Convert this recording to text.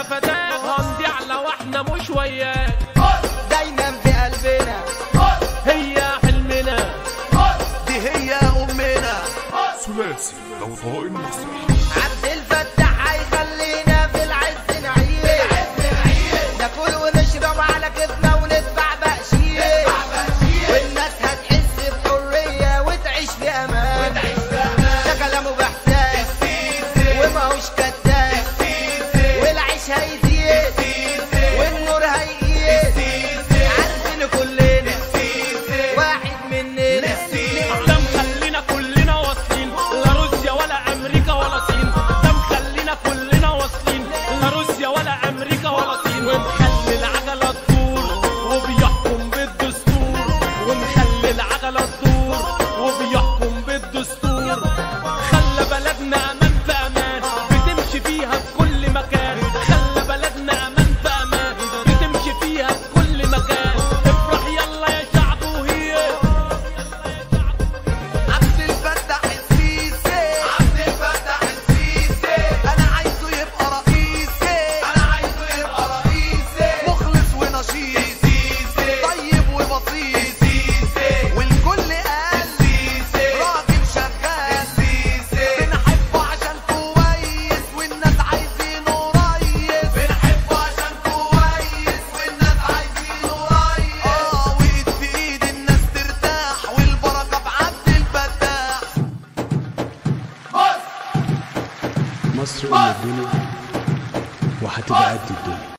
فداك هنضيع لو احنا مش وياك. دايما في قلبنا هي حلمنا دي هي امنا. ثلاثي ضوضاء المسرح. عبد الفتاح هيخلينا في العز نعيش، ناكل ونشرب على كيفنا وندفع بقشيش، والناس هتحس بحريه وتعيش بامان. ده كلامه باحساس وماهوش كداب، والعيش هيزيد والنور هيقيد، عارفين كلنا واحد مننا. ده مخلينا كلنا واصلين لا روسيا ولا امريكا ولا صين. ده مخلينا كلنا واصلين لا روسيا ولا امريكا ولا صين. ومخلي العجله تدور وبيحكم بالدستور، ومخلي العجله تدور وبيحكم بالدستور. خلى بلدنا امان في امان بتمشي فيها في كل مكان. خلى بلدنا امان في امان بتمشي فيها في كل مكان. افرح يلا يا شعب وهي عبد الفتاح السيسي، عبد الفتاح السيسي، انا عايزه يبقى رئيسي، انا عايزه يبقى رئيسي. مخلص ونشيط طيب وبسيط، والكل قال راجل شغال. بنحبه عشان كويس والناس عايزينه ريس، بنحبه عشان كويس والناس عايزينه ريس. وايد في ايد الناس ترتاح والبركه بعبد الفتاح. مصر أم الدنيا وهتبقى قد الدنيا.